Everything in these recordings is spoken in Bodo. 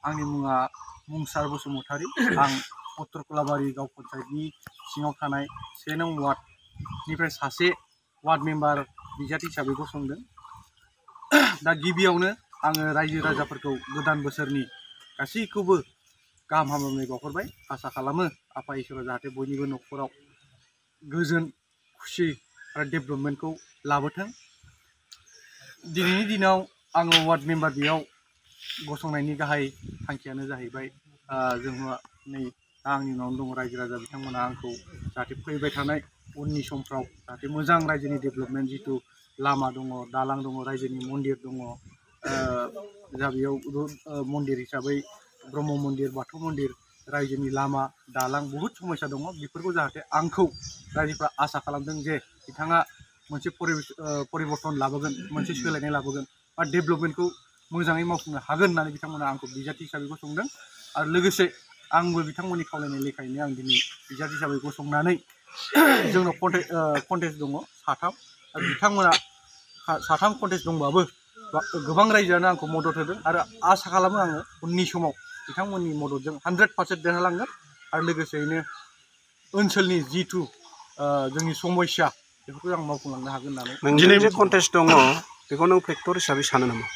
आंनि मुङा मुंसार बसुमतारी आं उत्तर कलाबारि गाव पन्चायतनि सिङाव थानाय 1 नं वार्डनिफ्राय सासे वार्ड मेम्बार बिजाथि हिसाबै गसंदों दा गिबियावनो आङो रायजो राजाफोरखौ गोदान बोसोरनि गासैखौबो गाहाम हामलायनाय बावहरबाय आसा खालामो आफा इसोरा जाहाथे बयनिबो न'खराव गोजोन खुसि आरो डेभेलपमेन्टखौ लाबोथों दिनैनि दिनाव आङो वार्ड मेम्बार बेयाव गसंनायनि गाहाय थांखियानो जाहैबाय जोंहा नै आंनि उनावनो दङ रायजो राजा बिथांमोना आंखौ जाहाथे फैबाय थानाय उननि समफ्राव जाहाथे मोजां रायजोनि डेभेलपमेन्ट जितु लामा दङ दालां दङ रायजोनि मन्दिर दङ जा बेयाव मन्दिर हिसाबै ब्रह्म मन्दिर बाथौ मन्दिर रायजोनि लामा दालां बहुद समस्या दङ बेफोरखौ जाहाथे आंखौ रायजोफ्रा आसा खालामदों जे बिथाङा मोनसे परिबर्तन लाबोगोन मोनसे सोलायनाय लाबोगोन बा डेभेलपमेन्टखौ मोजाङै मावफुंनो हागोन होननानै बिथांमोना आंखौ बिजाथि हिसाबै गसंदों आरो लोगोसे आंबो बिथांमोननि खावलायनाय लेखायैनो आं दिनै बिजाथि हिसाबै गसंनानै जोंनाव कन्टेस्ट दङ साथाम आरो बिथांमोना साथाम कन्टेस्ट दंबाबो गोबां रायजोआनो आंखौ मदद होदों आरो आसा खालामो आङो उननि समाव बिथांमोननि मददजों 100% देरहालांगोन आरो लोगोसेयैनो ओनसोलनि जितु जोंनि समस्या बेफोरखौ आं मावफुंलांनो हागोन होननानै दिनै जे कन्टेस्ट दङ बेखौ नों फेक्टर हिसाबै सानो नामा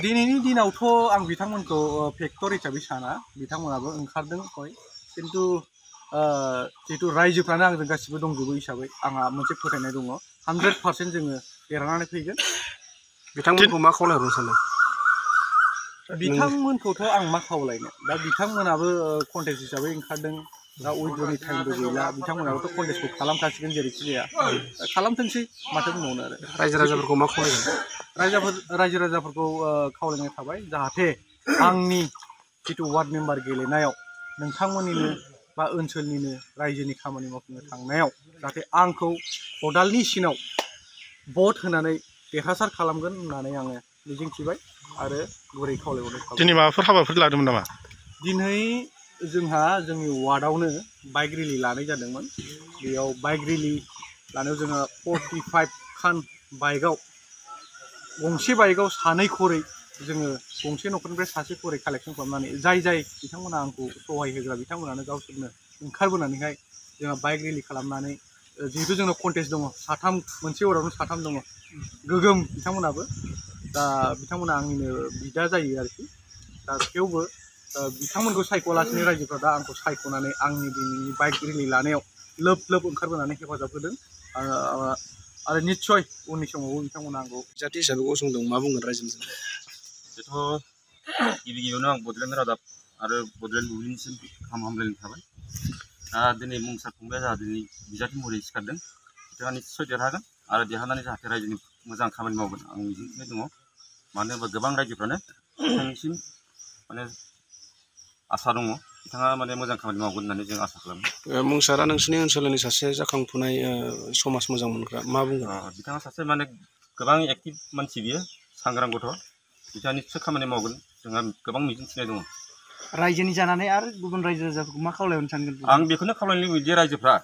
दिनैनि दिनावथ' आं बिथांमोनखौ फेक्टर हिसाबै साना बिथांमोनाबो ओंखारदों हय खिन्थु जितु रायजोफ्रानो आंजों गासिबो दंजोबो हिसाबै आंहा मोनसे फोथायनाय दङ 100% जोङो देरहानानै फैगोन बिथांमोनखौ मा खावलायहरनो सानो बिथांमोनखौथ' आं मा खावलायनो दा बिथांमोनाबो कन्टेस्ट हिसाबै ओंखारदों दा उइद्र'नि टाइमबो गैला बिथांमोनाबोथ' कन्टेस्टखौ खालामखासिगोन जेरैखि जाया खालामथोंसै माथो बुंबावनो आरो रायजो राजाफोरखौ मा खावलायगोन रायजो राजाफोरखौ खावलायनाय थाबाय जाहाथे आंनि जितु वार्ड मेम्बार गेलेनायाव नोंथांमोननिनो बा ओनसोलनिनो रायजोनि खामानि मावफुंनो थांनायाव जाहाथे आंखौ खदालनि सिनाव भट होनानै देरहासार खालामगोन होननानै आङो मिजिंथिबाय आरो गुरै खावलायहरनाय थाबाय दिनै माबाफोर हाबाफोर लादोंमोन नामा दिनै जोंहा जोंनि वार्डआवनो बाइक रेलि लानाय जादोंमोन बेयाव बाइक रेलि लानायाव जोङो 45 खान बाइकआव गंसे बाइकआव सानै खरै जोङो गंसे न'खरनिफ्राय सासे खरै कालेक्सन खालामनानै जाय बिथांमोना आंखौ सहाय होग्रा बिथांमोनानो गावसोरनो ओंखारबोनानैहाय जोंहा बाइक रेलि खालामनानै जिहेतु जोंनाव कन्टेस्ट दङ साथाम मोनसे वार्डआवनो साथाम दङ गोगोम बिथांमोनाबो दा बिथांमोना आंनिनो बिदा जायो आरोखि दा थेवबो बिथांमोनखौ सायख'वालासिनो रायजोफ्रा दा आंखौ सायख'नानै आंनि दिनैनि बाइक रेलि लानायाव लोब ओंखारबोनानै हेफाजाब होदों आरो निस्सय उननि समावबो बिथांमोना आंखौ जाथि हिसाबै गसंदों मा बुंगोन रायजोजों बेथ' गिबियावनो आं बड'लेण्ड रादाब आरो बड'लेण्ड बुब्लिनिसिम गाहाम हामलायनाय थाबाय दा दिनै मुंसार फंबाया जाहा दिनै बिजाथि महरै सिखारदों बिथाङा निस्सय देरहागोन आरो देरहानानै जाहाथे रायजोनि मोजां खामानि मावगोन आं मिजिंथिनाय दङ मानो होनोबा गोबां रायजोफ्रानो बिथांनिसिम माने आसा दङ बिथाङा माने मोजां खामानि मावगोन होननानै जों आसा खालामो मुंसारा नोंसोरनि ओनसोलनि सासे जाखांफुनाय समाज मोजां मोनग्रा मा बुंगोन बिथाङा सासे माने गोबां एक्टिभ मानसि बियो सांग्रां गथ' बिथाङा निस्सय खामानि मावगोन जोंहा गोबां मिजिंथिनाय दङ रायजोनि जानानै आरो गुबुन रायजो राजाफोरखौ मा खावलायहरनो सानगोन आं बेखौनो खावलायनो लुबैयो रायजोफ्रा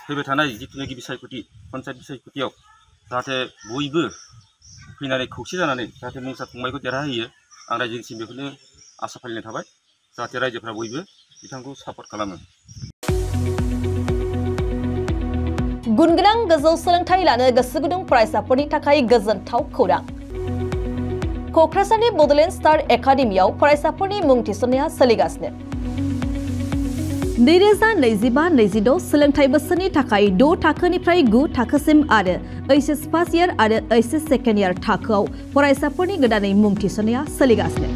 फैबाय थानाय जिथुनाखि बिसायख'थि पन्सायत बिसायख'थियाव जाहाथे बयबो फैनानै खौसे जानानै जाहाथे मुंसार फंबायखौ देरहाहोयो आं रायजोनिसिम बेखौनो आसा फालिनाय थाबाय जाहाथे रायजोफ्रा बयबो बिथांखौ सापर्ट खालामो गुनगोनां गोजौ सोलोंथाइ लानो गोसो गुदुं फरायसाफोरनि थाखाय गोजोनथाव खौरां क'क्राझारनि बड'लेण्ड स्टार एकाडेमियाव फरायसाफोरनि मुं थिसननाया सोलिगासिनो 2025-26 सोलोंथाइ बोसोरनि थाखाय 6 थाखोनिफ्राय 9 थाखोसिम आरो HS फार्स्ट इयार आरो HS सेकेन्ड इयार थाखोआव फरायसाफोरनि गोदानै मुं थिसननाया सोलिगासिनो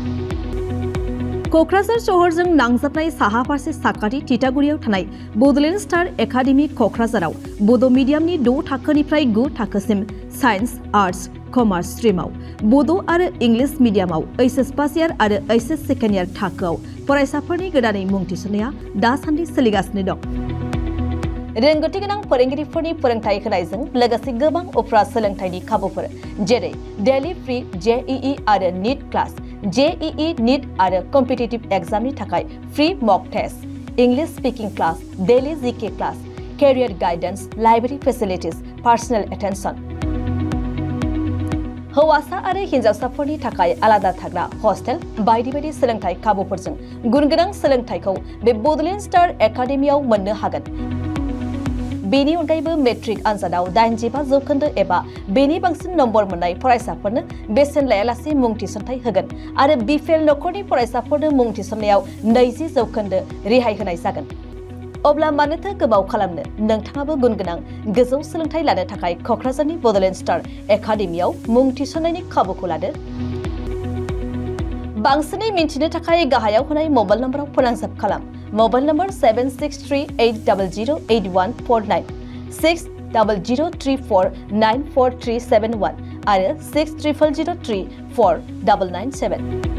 क'क्राझार शहरजों नांजाबनाय साहा फारसे साखाथि तितागुरियाव थानाय बड'लेण्ड स्टार एकाडेमि क'क्राझाराव बड' मिडियामनि 6 थाखोनिफ्राय 9 थाखोसिम साइन्स आर्ट्स कमार्स स्ट्रिमाव बड' आरो इंलिश मिडियामाव HS फार्स्ट इयार आरो HS सेकेन्ड इयार थाखोआव फरायसाफोरनि गोदानै मुं थिसननाया दासान्दि सोलिगासिनो दं रोंगौथि गोनां फोरोंगिरिफोरनि फोरोंथाय होनायजों लोगोसे गोबां उफ्रा सोलोंथायनि खाबुफोर जेरै डेली फ्री JEE आरो नीट क्लास JEE नीट आरो कम्पिटिटिभ एग्जामनि थाखाय free mock test English speaking class daily GK class career guidance library facilities personal attention हौवासा आरो हिनजावसाफोरनि थाखाय आलादा थाग्रा हस्टेल बायदि बायदि सोलोंथाइ खाबुफोरजों गुनगोनां सोलोंथाइखौ बे बड'लेण्ड स्टार एकाडेमियाव मोननो हागोन। बेनि अनगायैबो मेट्रिक आनजादाव 85% एबा बेनि बांसिन नम्बर मोननाय फरायसाफोरनो बेसेन लायालासे मुं थिसनथाइ होगोन आरो बिपिएल नखरनि फरायसाफोरनो मुं थिसननायाव 20% रेहाय होनाय जागोन। अब्ला मानोथो गोबाव खालामनो, नोंथाङाबो गुनगोनां गोजौ सोलोंथाइ लानो थाखाय क'क्राझारनि बड'लेण्ड स्टार एकाडेमियाव मुं थिसननायनि खाबुखौ लादो। बांसिनै मिन्थिनो थाखाय गाहायाव होनाय मबाइल नम्बराव फोनांजाब खालाम। मबाइल नम्बर 7638008149 6003494371 आरो 6000034997।